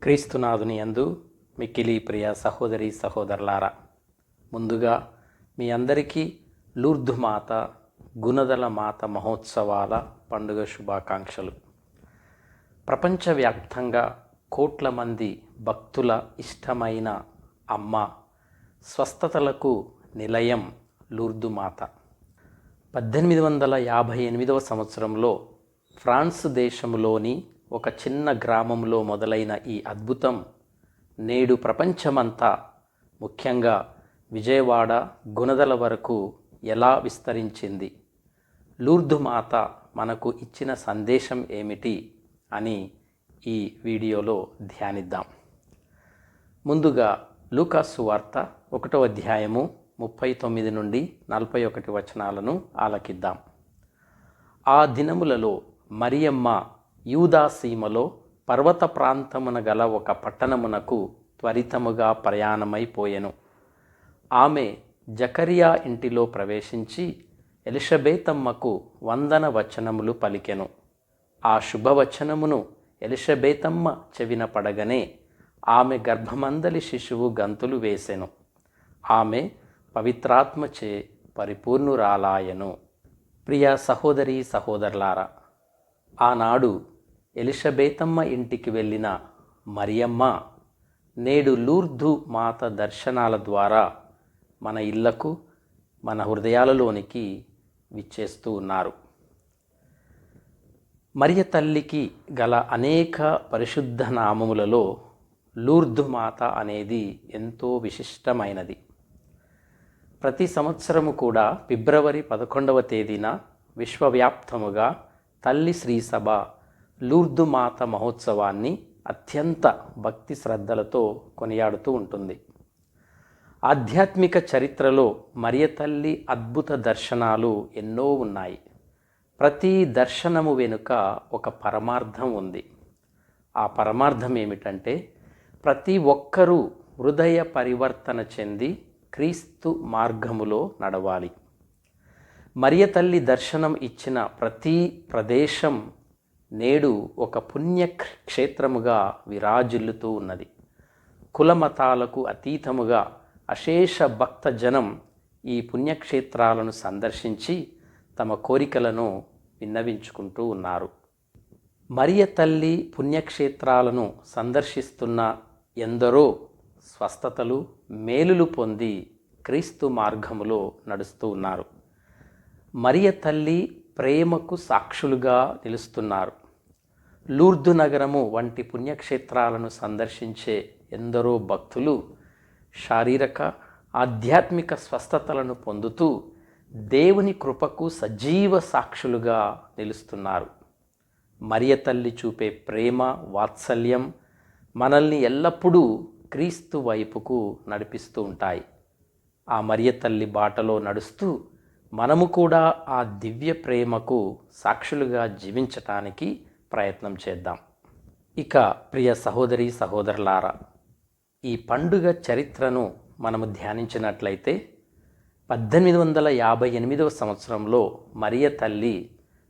క్రీస్తునాథుని యందు మిక్కిలి ప్రియ సహోదరి సహోదరులారా, ముందుగా మీ అందరికీ లూర్దు మాత గుణదల మాత మహోత్సవాల పండుగ శుభాకాంక్షలు. ప్రపంచవ్యాప్తంగా కోట్ల మంది భక్తుల ఇష్టమైన అమ్మ, స్వస్థతలకు నిలయం లూర్దు మాత. 1858వ సంవత్సరంలో ఫ్రాన్స్ దేశంలోని ఒక చిన్న గ్రామంలో మొదలైన ఈ అద్భుతం నేడు ప్రపంచమంతా, ముఖ్యంగా విజయవాడ గుణదల వరకు ఎలా విస్తరించింది, లూర్దు మాత మనకు ఇచ్చిన సందేశం ఏమిటి అని ఈ వీడియోలో ధ్యానిద్దాం. ముందుగా లూకా సువార్త 1వ అధ్యాయము 39 నుండి 41 వచనాలను ఆలకిద్దాం. ఆ దినములలో మరియమ్మ యూదా సీమలో పర్వత ప్రాంతమున గల ఒక పట్టణమునకు త్వరితముగా ప్రయాణమైపోయెను. ఆమె జకరియా ఇంటిలో ప్రవేశించి ఎలిషబేతమ్మకు వందన వచనములు పలికెను. ఆ శుభవచనమును ఎలిషబేతమ్మ చెవిన పడగనే ఆమె గర్భమందలి శిశువు గంతులు వేసెను. ఆమె పవిత్రాత్మచే పరిపూర్ణురాలాయెను. ప్రియ సహోదరి సహోదరులారా, ఆనాడు ఎలిషబేతమ్మ ఇంటికి వెళ్ళిన మరియమ్మ నేడు లూర్దు మాత దర్శనాల ద్వారా మన ఇళ్లకు, మన హృదయాలలోనికి విచ్చేస్తూ ఉన్నారు. మరియ తల్లికి గల అనేక పరిశుద్ధ నామములలో లూర్దు మాత అనేది ఎంతో విశిష్టమైనది. ప్రతి సంవత్సరము కూడా ఫిబ్రవరి 11వ తేదీన విశ్వవ్యాప్తముగా తల్లి శ్రీసభ లూర్దు మాత మహోత్సవాన్ని అత్యంత భక్తి శ్రద్ధలతో కొనియాడుతూ ఉంటుంది. ఆధ్యాత్మిక చరిత్రలో మరియ తల్లి అద్భుత దర్శనాలు ఎన్నో ఉన్నాయి. ప్రతి దర్శనము వెనుక ఒక పరమార్థం ఉంది. ఆ పరమార్థం ఏమిటంటే, ప్రతి ఒక్కరూ హృదయ పరివర్తన చెంది క్రీస్తు మార్గములో నడవాలి. మరియ తల్లి దర్శనం ఇచ్చిన ప్రతి ప్రదేశం నేడు ఒక పుణ్యక్షేత్రముగా విరాజిల్లుతూ ఉన్నది. కులమతాలకు అతీతముగా అశేష భక్తజనం ఈ పుణ్యక్షేత్రాలను సందర్శించి తమ కోరికలను విన్నవించుకుంటూ ఉన్నారు. మరియ తల్లి పుణ్యక్షేత్రాలను సందర్శిస్తున్న ఎందరో స్వస్థతలు, మేలులు పొంది క్రీస్తు మార్గములో నడుస్తూ ఉన్నారు. మరియ తల్లి ప్రేమకు సాక్షులుగా నిలుస్తున్నారు. లూర్దు నగరము వంటి పుణ్యక్షేత్రాలను సందర్శించే ఎందరో భక్తులు శారీరక, ఆధ్యాత్మిక స్వస్థతలను పొందుతూ దేవుని కృపకు సజీవ సాక్షులుగా నిలుస్తున్నారు. మరియ తల్లి చూపే ప్రేమ, వాత్సల్యం మనల్ని ఎల్లప్పుడూ క్రీస్తు వైపుకు నడిపిస్తూ ఉంటాయి. ఆ మరియ తల్లి బాటలో నడుస్తూ మనము కూడా ఆ దివ్య ప్రేమకు సాక్షులుగా జీవించటానికి ప్రయత్నం చేద్దాం. ఇక ప్రియ సహోదరి సహోదరులారా, ఈ పండుగ చరిత్రను మనము ధ్యానించినట్లయితే 1858వ సంవత్సరంలో మరియ తల్లి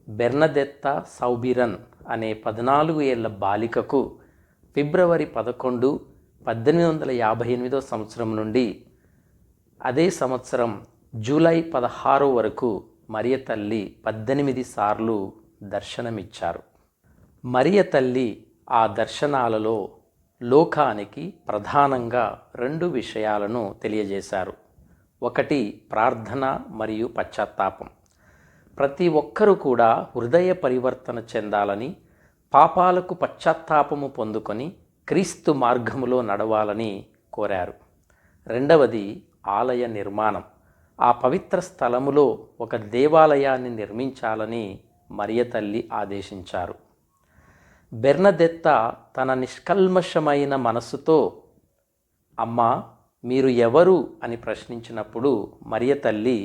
బెర్నదెత్తా సౌబిరన్ అనే 14 ఏళ్ల బాలికకు ఫిబ్రవరి 11, 1858వ సంవత్సరం నుండి అదే సంవత్సరం జూలై 16 వరకు మరియ తల్లి 18 సార్లు దర్శనమిచ్చారు. మరియ తల్లి ఆ దర్శనాలలో లోకానికి ప్రధానంగా 2 విషయాలను తెలియజేశారు. ఒకటి ప్రార్థన మరియు పశ్చాత్తాపం. ప్రతి ఒక్కరూ కూడా హృదయ పరివర్తన చెందాలని, పాపాలకు పశ్చాత్తాపము పొందుకొని క్రీస్తు మార్గములో నడవాలని కోరారు. రెండవది ఆలయ నిర్మాణం. ఆ పవిత్ర స్థలములో ఒక దేవాలయాన్ని నిర్మించాలని మరియ తల్లి ఆదేశించారు. బెర్నదెత్తా తన నిష్కల్మషమైన మనస్సుతో అమ్మా మీరు ఎవరు అని ప్రశ్నించినప్పుడు మరియ తల్లి,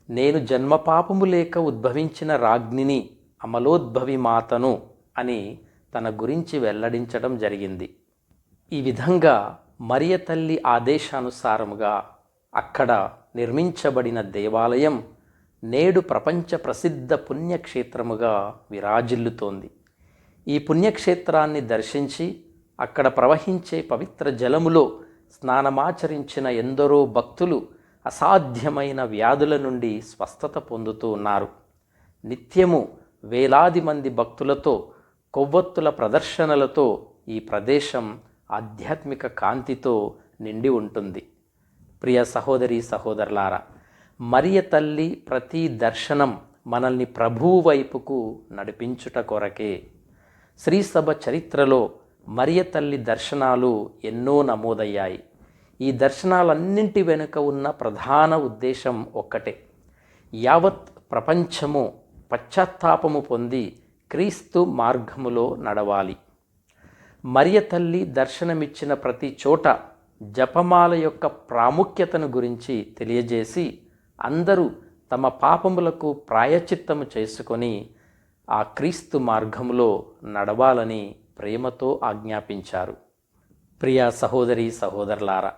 నేను జన్మపాపము లేక ఉద్భవించిన రాజ్ఞిని, అమలోద్భవి మాతను అని తన గురించి వెల్లడించడం జరిగింది. ఈ విధంగా మరియ తల్లి ఆదేశానుసారముగా అక్కడ నిర్మించబడిన దేవాలయం నేడు ప్రపంచ ప్రసిద్ధ పుణ్యక్షేత్రముగా విరాజిల్లుతోంది. ఈ పుణ్యక్షేత్రాన్ని దర్శించి అక్కడ ప్రవహించే పవిత్ర జలములో స్నానమాచరించిన ఎందరో భక్తులు అసాధ్యమైన వ్యాధుల నుండి స్వస్థత పొందుతూ ఉన్నారు. నిత్యము వేలాది మంది భక్తులతో, కొవ్వొత్తుల ప్రదర్శనలతో ఈ ప్రదేశం ఆధ్యాత్మిక కాంతితో నిండి ఉంటుంది. ప్రియ సహోదరి సహోదరులారా, మరియ తల్లి ప్రతి దర్శనం మనల్ని ప్రభువు వైపుకు నడిపించుట కొరకే. శ్రీసభ చరిత్రలో మరియ తల్లి దర్శనాలు ఎన్నో నమోదయ్యాయి. ఈ దర్శనాలన్నింటి వెనుక ఉన్న ప్రధాన ఉద్దేశం ఒక్కటే: యావత్ ప్రపంచము పశ్చాత్తాపము పొంది క్రీస్తు మార్గములో నడవాలి. మరియ తల్లి దర్శనమిచ్చిన ప్రతి చోట జపమాల యొక్క ప్రాముఖ్యతను గురించి తెలియజేసి అందరూ తమ పాపములకు ప్రాయశ్చిత్తము చేసుకొని ఆ క్రీస్తు మార్గములో నడవాలని ప్రేమతో ఆజ్ఞాపించారు. ప్రియ సహోదరి సహోదరులారా,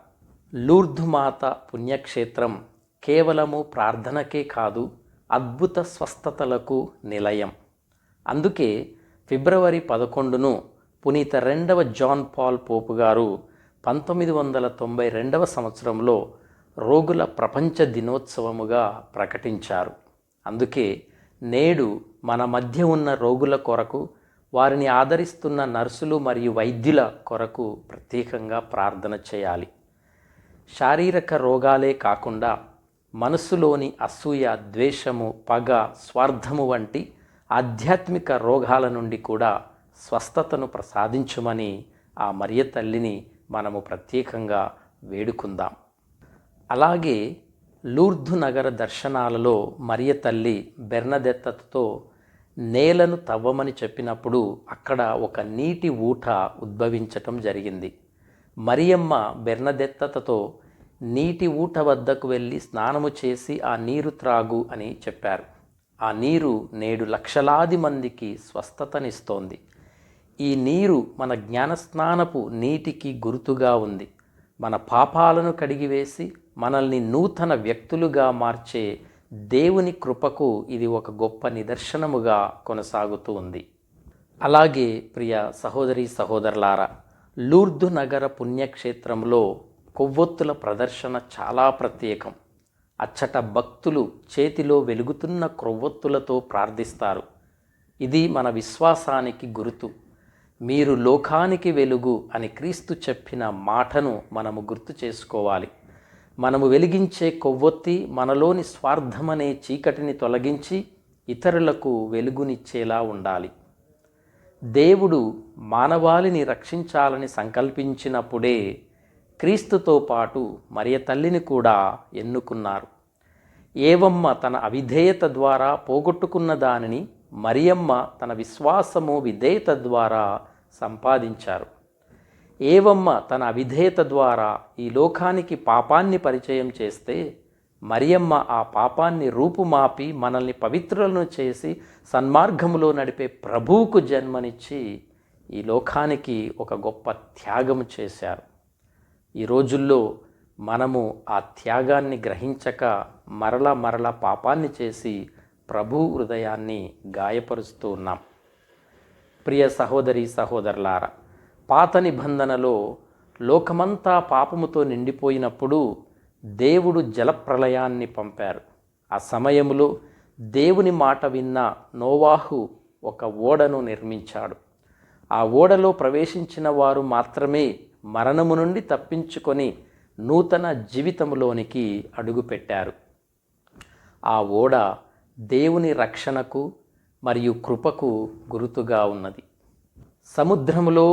లూర్దు మాత పుణ్యక్షేత్రం కేవలము ప్రార్థనకే కాదు, అద్భుత స్వస్థతలకు నిలయం. అందుకే ఫిబ్రవరి 11ను పునీత 2వ జాన్ పాల్ పోపు గారు 1992వ సంవత్సరంలో రోగుల ప్రపంచ దినోత్సవముగా ప్రకటించారు. అందుకే నేడు మన మధ్య ఉన్న రోగుల కొరకు, వారిని ఆదరిస్తున్న నర్సులు మరియు వైద్యుల కొరకు ప్రత్యేకంగా ప్రార్థన చేయాలి. శారీరక రోగాలే కాకుండా మనసులోని అసూయ, ద్వేషము, పగ, స్వార్థము వంటి ఆధ్యాత్మిక రోగాల నుండి కూడా స్వస్థతను ప్రసాదించుమని ఆ మరియ తల్లిని మనము ప్రత్యేకంగా వేడుకుందాం. అలాగే లూర్దు నగర దర్శనాలలో మరియ తల్లి బెర్నదెత్తతో నేలను తవ్వమని చెప్పినప్పుడు అక్కడ ఒక నీటి ఊట ఉద్భవించటం జరిగింది. మరియమ్మ బెర్నదెత్తతో నీటి ఊట వద్దకు వెళ్ళి స్నానము చేసి ఆ నీరు త్రాగు అని చెప్పారు. ఆ నీరు నేడు లక్షలాది మందికి స్వస్థతనిస్తోంది. ఈ నీరు మన జ్ఞానస్నానపు నీటికి గుర్తుగా ఉంది. మన పాపాలను కడిగివేసి మనల్ని నూతన వ్యక్తులుగా మార్చే దేవుని కృపకు ఇది ఒక గొప్ప నిదర్శనముగా కొనసాగుతూ ఉంది. అలాగే ప్రియ సహోదరి సహోదరులారా, లూర్దు నగర పుణ్యక్షేత్రంలో కొవ్వొత్తుల ప్రదర్శన చాలా ప్రత్యేకం. అచ్చట భక్తులు చేతిలో వెలుగుతున్న కొవ్వొత్తులతో ప్రార్థిస్తారు. ఇది మన విశ్వాసానికి గుర్తు. మీరు లోకానికి వెలుగు అని క్రీస్తు చెప్పిన మాటను మనము గుర్తు చేసుకోవాలి. మనము వెలిగించే కొవ్వొత్తి మనలోని స్వార్థమనే చీకటిని తొలగించి ఇతరులకు వెలుగునిచ్చేలా ఉండాలి. దేవుడు మానవాళిని రక్షించాలని సంకల్పించినప్పుడే క్రీస్తుతో పాటు మరియ తల్లిని కూడా ఎన్నుకున్నారు. ఏవమ్మ తన అవిధేయత ద్వారా పోగొట్టుకున్న దానిని మరియమ్మ తన విశ్వాసము, విధేయత ద్వారా సంపాదించారు. ఏవమ్మ తన అవిధేయత ద్వారా ఈ లోకానికి పాపాన్ని పరిచయం చేస్తే మరియమ్మ ఆ పాపాన్ని రూపుమాపి మనల్ని పవిత్రులను చేసి సన్మార్గములో నడిపే ప్రభువుకు జన్మనిచ్చి ఈ లోకానికి ఒక గొప్ప త్యాగము చేశారు. ఈ రోజుల్లో మనము ఆ త్యాగాన్ని గ్రహించక మరల పాపాన్ని చేసి ప్రభు హృదయాన్ని గాయపరుస్తూ ఉన్నాం. ప్రియ సహోదరి సహోదరులారా, పాత నిబంధనలో లోకమంతా పాపముతో నిండిపోయినప్పుడు దేవుడు జలప్రళయాన్ని పంపారు. ఆ సమయంలో దేవుని మాట విన్న నోవాహు ఒక ఓడను నిర్మించాడు. ఆ ఓడలో ప్రవేశించిన వారు మాత్రమే మరణము నుండి తప్పించుకొని నూతన జీవితంలోనికి అడుగుపెట్టారు. ఆ ఓడ దేవుని రక్షణకు మరియు కృపకు గుర్తుగా ఉన్నది. సముద్రములో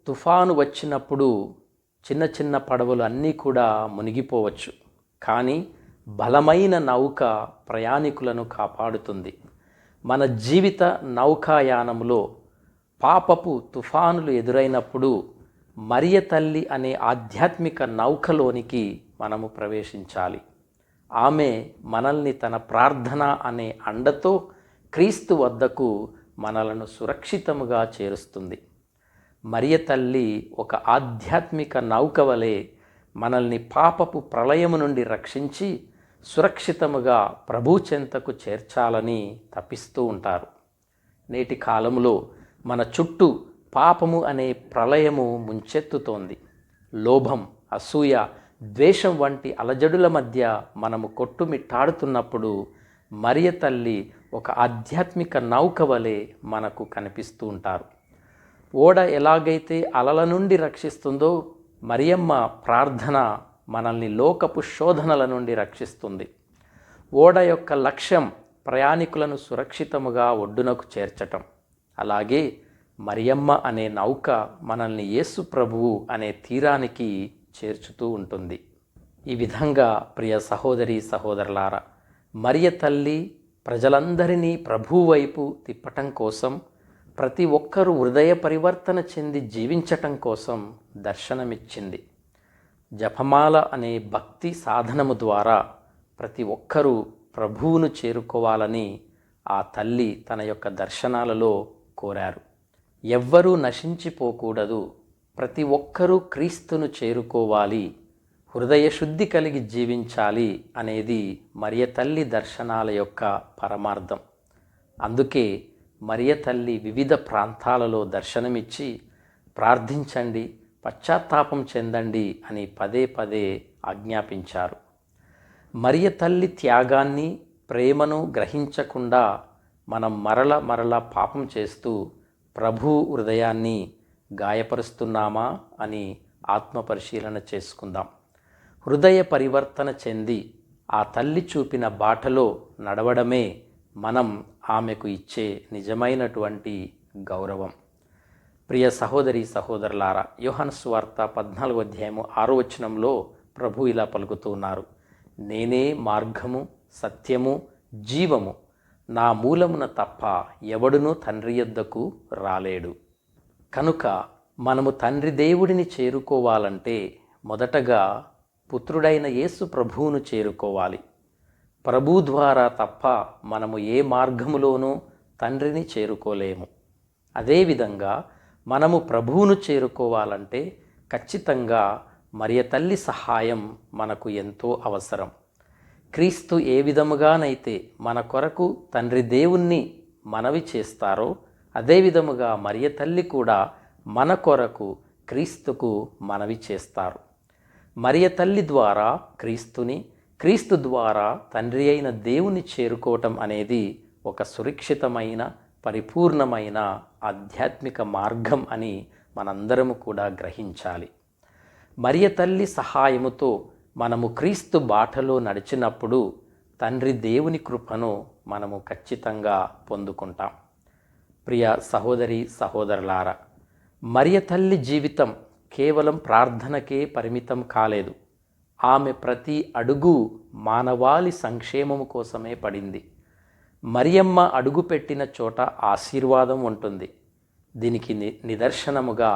తుఫాను వచ్చినప్పుడు చిన్న చిన్న పడవలు అన్నీ కూడా మునిగిపోవచ్చు, కానీ బలమైన నౌక ప్రయాణికులను కాపాడుతుంది. మన జీవిత నౌకాయానంలో పాపపు తుఫానులు ఎదురైనప్పుడు మరియ తల్లి అనే ఆధ్యాత్మిక నౌకలోనికి మనము ప్రవేశించాలి. ఆమె మనల్ని తన ప్రార్థన అనే అండతో క్రీస్తు వద్దకు మనలను సురక్షితముగా చేరుస్తుంది. మరియ తల్లి ఒక ఆధ్యాత్మిక నౌక వలె మనల్ని పాపపు ప్రళయము నుండి రక్షించి సురక్షితముగా ప్రభు చెంతకు చేర్చాలని తపిస్తూ ఉంటారు. నేటి కాలంలో మన చుట్టూ పాపము అనే ప్రళయము ముంచెత్తుతోంది. లోభం, అసూయ, ద్వేషం వంటి అలజడుల మధ్య మనము కొట్టుమిట్టాడుతున్నప్పుడు మరియ తల్లి ఒక ఆధ్యాత్మిక నౌక వలె మనకు కనిపిస్తూ ఉంటారు. ఓడ ఎలాగైతే అలల నుండి రక్షిస్తుందో, మరియమ్మ ప్రార్థన మనల్ని లోకపు శోధనల నుండి రక్షిస్తుంది. ఓడ యొక్క లక్ష్యం ప్రయాణికులను సురక్షితముగా ఒడ్డునకు చేర్చటం. అలాగే మరియమ్మ అనే నౌక మనల్ని యేసు ప్రభువు అనే తీరానికి చేర్చుతూ ఉంటుంది. ఈ విధంగా ప్రియ సహోదరి సహోదరులారా, మరియ తల్లి ప్రజలందరినీ ప్రభువు వైపు తిప్పటం కోసం, ప్రతి ఒక్కరూ హృదయ పరివర్తన చెంది జీవించటం కోసం దర్శనమిచ్చింది. జపమాల అనే భక్తి సాధనము ద్వారా ప్రతి ఒక్కరూ ప్రభువును చేరుకోవాలని ఆ తల్లి తన యొక్క దర్శనాలలో కోరారు. ఎవ్వరూ నశించిపోకూడదు, ప్రతి ఒక్కరూ క్రీస్తును చేరుకోవాలి, హృదయ శుద్ధి కలిగి జీవించాలి అనేది మరియ తల్లి దర్శనాల యొక్క పరమార్థం. అందుకే మరియ తల్లి వివిధ ప్రాంతాలలో దర్శనమిచ్చి ప్రార్థించండి, పశ్చాత్తాపం చెందండి అని పదే పదే ఆజ్ఞాపించారు. మరియ తల్లి త్యాగాన్ని, ప్రేమను గ్రహించకుండా మనం మరల పాపం చేస్తూ ప్రభు హృదయాన్ని గాయపరుస్తున్నామా అని ఆత్మపరిశీలన చేసుకుందాం. హృదయ పరివర్తన చెంది ఆ తల్లి చూపిన బాటలో నడవడమే మనం ఆమెకు ఇచ్చే నిజమైనటువంటి గౌరవం. ప్రియ సహోదరి సహోదరులారా, యోహాను సువార్త 14వ అధ్యాయము 6వ వచనంలో ప్రభు ఇలా పలుకుతూ ఉన్నారు, నేనే మార్గము, సత్యము, జీవము, నా మూలమున తప్ప ఎవడునూ తండ్రి యొద్దకు రాలేడు. కనుక మనము తండ్రి దేవుడిని చేరుకోవాలంటే మొదటగా పుత్రుడైన యేసు ప్రభువును చేరుకోవాలి. ప్రభు ద్వారా తప్ప మనము ఏ మార్గములోనూ తండ్రిని చేరుకోలేము. అదేవిధంగా మనము ప్రభువును చేరుకోవాలంటే ఖచ్చితంగా మరియ తల్లి సహాయం మనకు ఎంతో అవసరం. క్రీస్తు ఏ విధముగానైతే మన కొరకు తండ్రి దేవుణ్ణి మనవి చేస్తారో, అదే విధముగా మరియ తల్లి కూడా మన కొరకు క్రీస్తుకు మనవి చేస్తారు. మరియ తల్లి ద్వారా క్రీస్తుని, క్రీస్తు ద్వారా తండ్రి అయిన దేవుని చేరుకోవటం అనేది ఒక సురక్షితమైన, పరిపూర్ణమైన ఆధ్యాత్మిక మార్గం అని మనందరము కూడా గ్రహించాలి. మరియ తల్లి సహాయముతో మనము క్రీస్తు బాటలో నడిచినప్పుడు తండ్రి దేవుని కృపను మనము ఖచ్చితంగా పొందుకుంటాం. ప్రియ సహోదరి సహోదరులారా, మరియ తల్లి జీవితం కేవలం ప్రార్థనకే పరిమితం కాలేదు. ఆమె ప్రతి అడుగు మానవాళి సంక్షేమము కోసమే పడింది. మరియమ్మ అడుగుపెట్టిన చోట ఆశీర్వాదం ఉంటుంది. దీనికి నిదర్శనముగా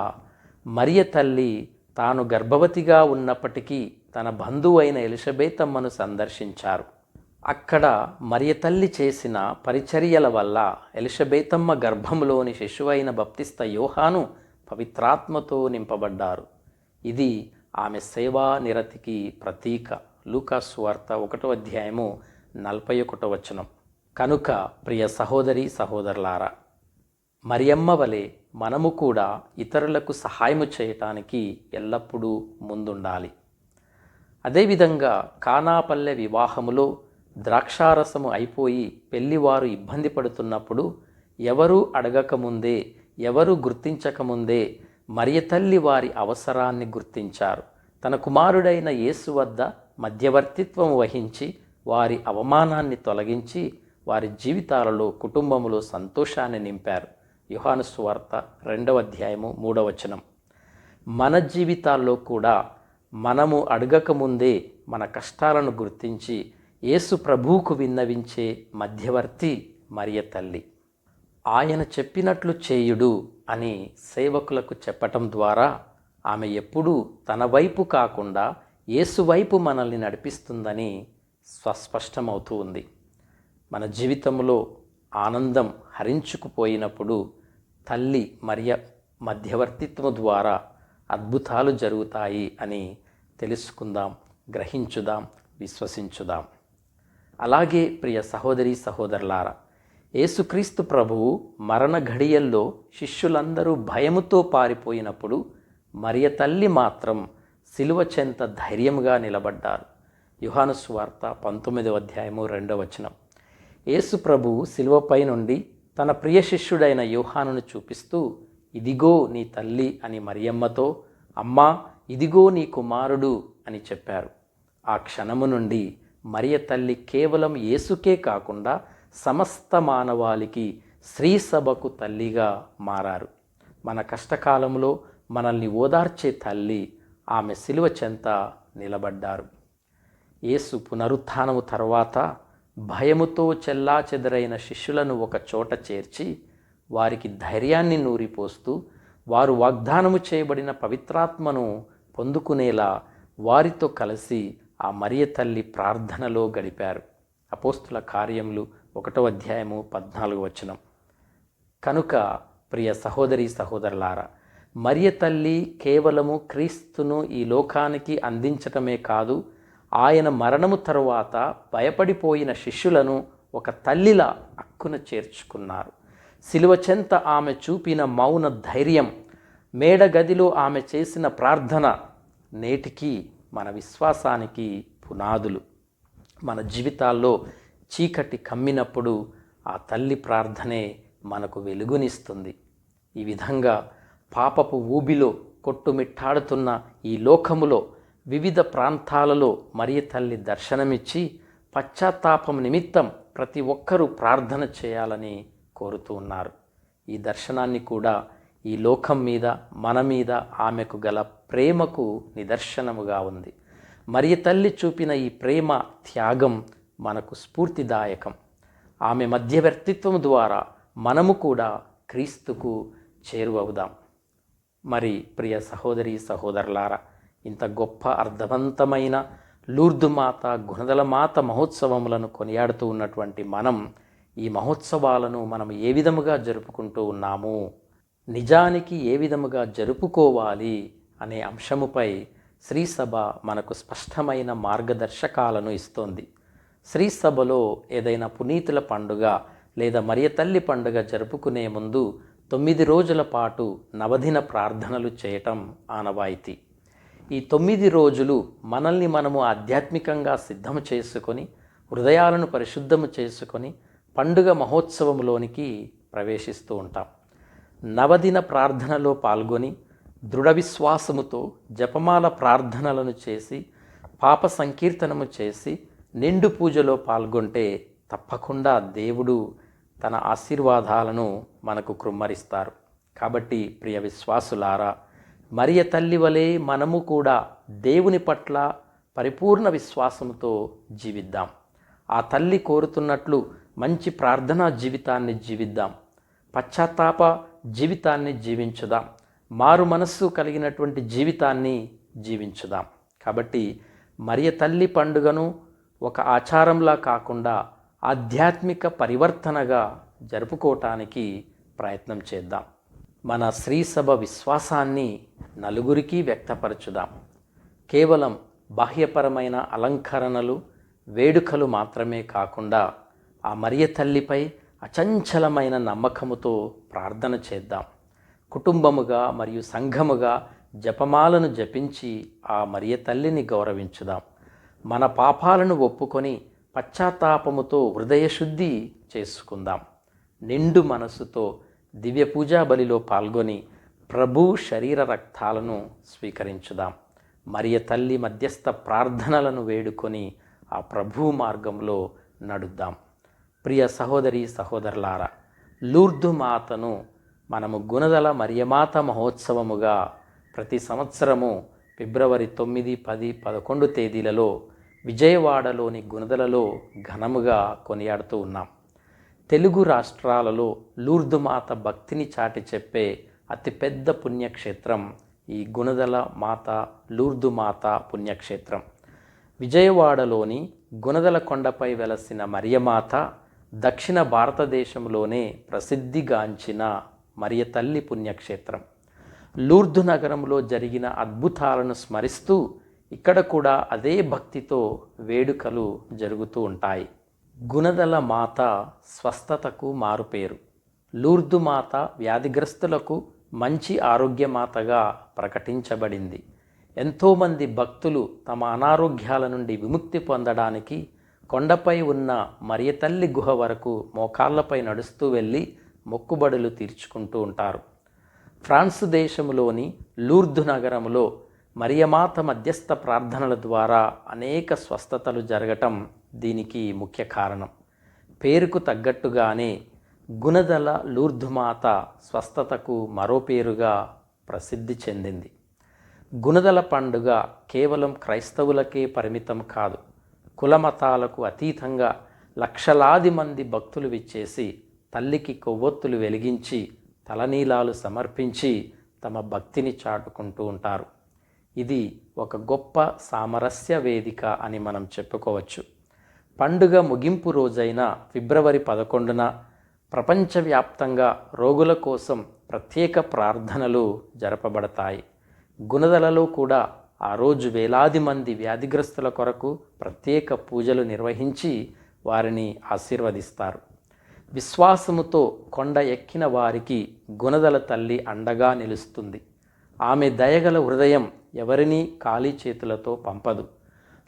మరియ తల్లి తాను గర్భవతిగా ఉన్నప్పటికీ తన బంధువైన ఎలిజబెతమ్మను సందర్శించారు. అక్కడ మరియ తల్లి చేసిన పరిచర్యల వల్ల ఎలిజబెతమ్మ గర్భంలోని శిశువైన బప్తిస్త యోహాను పవిత్రాత్మతో నింపబడ్డారు. ఇది ఆమె సేవా నిరతికి ప్రతీక. లూకాసు సువార్త 1వ అధ్యాయము 41వ వచనం. కనుక ప్రియ సహోదరి సహోదరులారా, మరియమ్మ వలె మనము కూడా ఇతరులకు సహాయము చేయటానికి ఎల్లప్పుడూ ముందుండాలి. అదేవిధంగా కానాపల్లె వివాహములో ద్రాక్షారసము అయిపోయి పెళ్లివారు ఇబ్బంది పడుతున్నప్పుడు ఎవరూ అడగకముందే, ఎవరూ గుర్తించకముందే మరియ తల్లి వారి అవసరాన్ని గుర్తించారు. తన కుమారుడైన యేసు వద్ద మధ్యవర్తిత్వం వహించి వారి అవమానాన్ని తొలగించి వారి జీవితాలలో, కుటుంబములో సంతోషాన్ని నింపారు. యోహాను సువార్త 2వ అధ్యాయము 3వ వచనం. మన జీవితాల్లో కూడా మనము అడగకముందే మన కష్టాలను గుర్తించి యేసు ప్రభువుకు విన్నవించే మధ్యవర్తి మరియ తల్లి. ఆయన చెప్పినట్లు చేయుడు అని సేవకులకు చెప్పటం ద్వారా ఆమె ఎప్పుడూ తన వైపు కాకుండా యేసు వైపు మనల్ని నడిపిస్తుందని స్పష్టమవుతూ ఉంది. మన జీవితంలో ఆనందం హరించుకుపోయినప్పుడు తల్లి మరియ మధ్యవర్తిత్వం ద్వారా అద్భుతాలు జరుగుతాయి అని తెలుసుకుందాం, గ్రహించుదాం, విశ్వసించుదాం. అలాగే ప్రియ సహోదరి సహోదరులారా, యేసుక్రీస్తు ప్రభువు మరణ ఘడియల్లో శిష్యులందరూ భయముతో పారిపోయినప్పుడు మరియ తల్లి మాత్రం సిలువ చెంత ధైర్యంగా నిలబడ్డారు. యోహాను సువార్త 19వ అధ్యాయము 2వ వచనం. యేసు ప్రభువు సిలువపై నుండి తన ప్రియ శిష్యుడైన యోహానును చూపిస్తూ, ఇదిగో నీ తల్లి అని మరియమ్మతో, అమ్మా ఇదిగో నీ కుమారుడు అని చెప్పారు. ఆ క్షణము నుండి మరియ తల్లి కేవలం యేసుకే కాకుండా సమస్త మానవాళికి శ్రీ సభకు తల్లిగా మారారు. మన కష్టకాలంలో మనల్ని ఓదార్చే తల్లి ఆమె సిలువ చెంత నిలబడ్డారు. యేసు పునరుత్థానము తర్వాత భయముతో చెల్లాచెదరైన శిష్యులను ఒక చోట చేర్చి వారికి ధైర్యాన్ని నూరిపోస్తూ వారు వాగ్దానము చేయబడిన పవిత్రాత్మను పొందుకునేలా వారితో కలిసి ఆ మరియ తల్లి ప్రార్థనలో గడిపారు. అపోస్తుల కార్యములు 1వ అధ్యాయము 14వ వచనం. కనుక ప్రియ సహోదరి సహోదరులారా, మరియ తల్లి కేవలము క్రీస్తును ఈ లోకానికి అందించటమే కాదు, ఆయన మరణము తరువాత భయపడిపోయిన శిష్యులను ఒక తల్లిలా అక్కున చేర్చుకున్నారు. సిలువ చెంత ఆమె చూపిన మౌన ధైర్యం, మేడగదిలో ఆమె చేసిన ప్రార్థన నేటికి మన విశ్వాసానికి పునాదులు. మన జీవితాల్లో చీకటి కమ్మినప్పుడు ఆ తల్లి ప్రార్థనే మనకు వెలుగునిస్తుంది. ఈ విధంగా పాపపు ఊబిలో కొట్టుమిట్టాడుతున్న ఈ లోకములో వివిధ ప్రాంతాలలో మరియ తల్లి దర్శనమిచ్చి పశ్చాత్తాపం నిమిత్తం ప్రతి ఒక్కరూ ప్రార్థన చేయాలని కోరుతూ ఉన్నారు. ఈ దర్శనాన్ని కూడా ఈ లోకం మీద, మన మీద ఆమెకు గల ప్రేమకు నిదర్శనముగా ఉంది. మరియ తల్లి చూపిన ఈ ప్రేమ త్యాగం మనకు స్ఫూర్తిదాయకం. ఆమె మధ్యవర్తిత్వం ద్వారా మనము కూడా క్రీస్తుకు చేరువవుదాం. మరి ప్రియ సహోదరి సహోదరులారా, ఇంత గొప్ప అర్థవంతమైన లూర్దు మాత, గుణదల మాత మహోత్సవములను కొనియాడుతూ ఉన్నటువంటి మనం ఈ మహోత్సవాలను మనం ఏ విధముగా జరుపుకుంటూ ఉన్నాము, నిజానికి ఏ విధముగా జరుపుకోవాలి అనే అంశముపై శ్రీసభ మనకు స్పష్టమైన మార్గదర్శకాలను ఇస్తోంది. శ్రీసభలో ఏదైనా పునీతుల పండుగ లేదా మరియ తల్లి పండుగ జరుపుకునే ముందు 9 రోజుల పాటు నవదిన ప్రార్థనలు చేయటం ఆనవాయితీ. ఈ 9 రోజులు మనల్ని మనము ఆధ్యాత్మికంగా సిద్ధం చేసుకొని, హృదయాలను పరిశుద్ధము చేసుకొని పండుగ మహోత్సవంలోనికి ప్రవేశిస్తూ ఉంటాం. నవదిన ప్రార్థనలో పాల్గొని దృఢ విశ్వాసముతో జపమాల ప్రార్థనలను చేసి, పాప సంకీర్తనము చేసి, నిండు పూజలో పాల్గొంటే తప్పకుండా దేవుడు తన ఆశీర్వాదాలను మనకు కృమ్మరిస్తారు. కాబట్టి ప్రియ విశ్వాసులారా, మరియ తల్లి వలె మనము కూడా దేవుని పట్ల పరిపూర్ణ విశ్వాసంతో జీవిద్దాం. ఆ తల్లి కోరుతున్నట్లు మంచి ప్రార్థనా జీవితాన్ని జీవిద్దాం. పశ్చాత్తాప జీవితాన్ని జీవించుదాం. మారు మనస్సు కలిగినటువంటి జీవితాన్ని జీవించుదాం. కాబట్టి మరియ తల్లి పండుగను ఒక ఆచారంలా కాకుండా ఆధ్యాత్మిక పరివర్తనగా జరుపుకోవటానికి ప్రయత్నం చేద్దాం. మన శ్రీసభ విశ్వాసాన్ని నలుగురికి వ్యక్తపరచుదాం. కేవలం బాహ్యపరమైన అలంకరణలు, వేడుకలు మాత్రమే కాకుండా ఆ మరియ తల్లిపై అచంచలమైన నమ్మకముతో ప్రార్థన చేద్దాం. కుటుంబముగా మరియు సంఘముగా జపమాలను జపించి ఆ మరియ తల్లిని గౌరవించుదాం. మన పాపాలను ఒప్పుకొని పశ్చాత్తాపముతో హృదయశుద్ధి చేసుకుందాం. నిండు మనసుతో దివ్య పూజా బలిలో పాల్గొని ప్రభు శరీర రక్తాలను స్వీకరించుదాం. మరియ తల్లి మధ్యస్థ ప్రార్థనలను వేడుకొని ఆ ప్రభు మార్గంలో నడుద్దాం. ప్రియ సహోదరి సహోదరులారా, లూర్దు మాతను మనము గుణదల మరియమాత మహోత్సవముగా ప్రతి సంవత్సరము ఫిబ్రవరి 9, 10, 11 తేదీలలో విజయవాడలోని గుణదలలో ఘనముగా కొనియాడుతూ ఉన్నాం. తెలుగు రాష్ట్రాలలో లూర్దు మాత భక్తిని చాటి చెప్పే అతిపెద్ద పుణ్యక్షేత్రం ఈ గుణదల మాత, లూర్దు మాత పుణ్యక్షేత్రం. విజయవాడలోని గుణదల కొండపై వెలసిన మరియమాత దక్షిణ భారతదేశంలోనే ప్రసిద్ధిగాంచిన మరియ తల్లి పుణ్యక్షేత్రం. లూర్దు నగరంలో జరిగిన అద్భుతాలను స్మరిస్తూ ఇక్కడ కూడా అదే భక్తితో వేడుకలు జరుగుతూ ఉంటాయి. గుణదల మాత స్వస్థతకు మారుపేరు. లూర్దు మాత వ్యాధిగ్రస్తులకు మంచి ఆరోగ్యమాతగా ప్రకటించబడింది. ఎంతోమంది భక్తులు తమ అనారోగ్యాల నుండి విముక్తి పొందడానికి కొండపై ఉన్న మరియతల్లి గుహ వరకు మోకాళ్ళపై నడుస్తూ వెళ్ళి మొక్కుబడులు తీర్చుకుంటూ ఉంటారు. ఫ్రాన్స్ దేశంలోని లూర్దు నగరంలో మరియమాత మధ్యస్థ ప్రార్థనల ద్వారా అనేక స్వస్థతలు జరగటం దీనికి ముఖ్య కారణం. పేరుకు తగ్గట్టుగానే గుణదల లూర్దుమాత స్వస్థతకు మరో పేరుగా ప్రసిద్ధి చెందింది. గుణదల పండుగ కేవలం క్రైస్తవులకే పరిమితం కాదు. కులమతాలకు అతీతంగా లక్షలాది మంది భక్తులు విచ్చేసి తల్లికి కొవ్వొత్తులు వెలిగించి తలనీలాలు సమర్పించి తమ భక్తిని చాటుకుంటూ ఉంటారు. ఇది ఒక గొప్ప సామరస్య వేదిక అని మనం చెప్పుకోవచ్చు. పండుగ ముగింపు రోజైన ఫిబ్రవరి 11న ప్రపంచవ్యాప్తంగా రోగుల కోసం ప్రత్యేక ప్రార్థనలు జరపబడతాయి. గుణదలలో కూడా ఆ రోజు వేలాది మంది వ్యాధిగ్రస్తుల కొరకు ప్రత్యేక పూజలు నిర్వహించి వారిని ఆశీర్వదిస్తారు. విశ్వాసముతో కొండ ఎక్కిన వారికి గుణదల తల్లి అండగా నిలుస్తుంది. ఆమె దయగల హృదయం ఎవరినీ ఖాళీ చేతులతో పంపదు.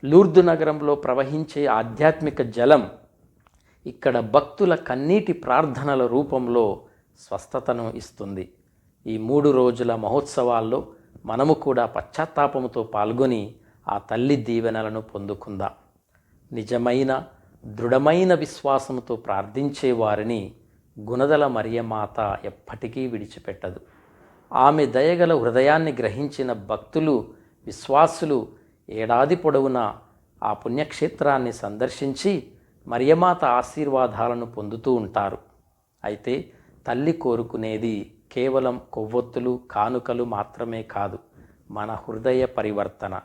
లూర్దు నగరంలో ప్రవహించే ఆధ్యాత్మిక జలం ఇక్కడ భక్తుల కన్నీటి ప్రార్థనల రూపంలో స్వస్థతను ఇస్తుంది. ఈ 3 రోజుల మహోత్సవాల్లో మనము కూడా పశ్చాత్తాపముతో పాల్గొని ఆ తల్లి దీవెనలను పొందుకుందాం. నిజమైన దృఢమైన విశ్వాసంతో ప్రార్థించే వారిని గుణదల మరియమాత ఎప్పటికీ విడిచిపెట్టదు. ఆమె దయగల హృదయాన్ని గ్రహించిన భక్తులు, విశ్వాసులు ఏడాది పొడవునా ఆ పుణ్యక్షేత్రాన్ని సందర్శించి మరియమాత ఆశీర్వాదాలను పొందుతూ ఉంటారు. అయితే తల్లి కోరుకునేది కేవలం కొవ్వొత్తులు, కానుకలు మాత్రమే కాదు. మన హృదయ పరివర్తన,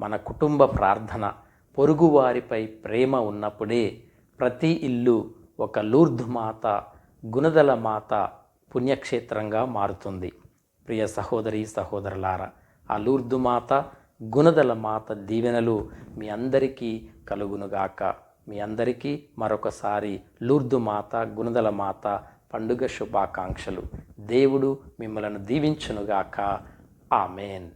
మన కుటుంబ ప్రార్థన, పొరుగువారిపై ప్రేమ ఉన్నప్పుడే ప్రతి ఇల్లు ఒక లూర్దు మాత, గుణదల మాత పుణ్యక్షేత్రంగా మారుతుంది. ప్రియ సహోదరి సహోదరులారా, ఆ లూర్దు మాత, గుణదల మాత దీవెనలు మీ అందరికీ కలుగునుగాక. మీ అందరికీ మరొకసారి లూర్దు మాత, గుణదల మాత పండుగ శుభాకాంక్షలు. దేవుడు మిమ్మలను దీవించునుగాక. ఆమెన్.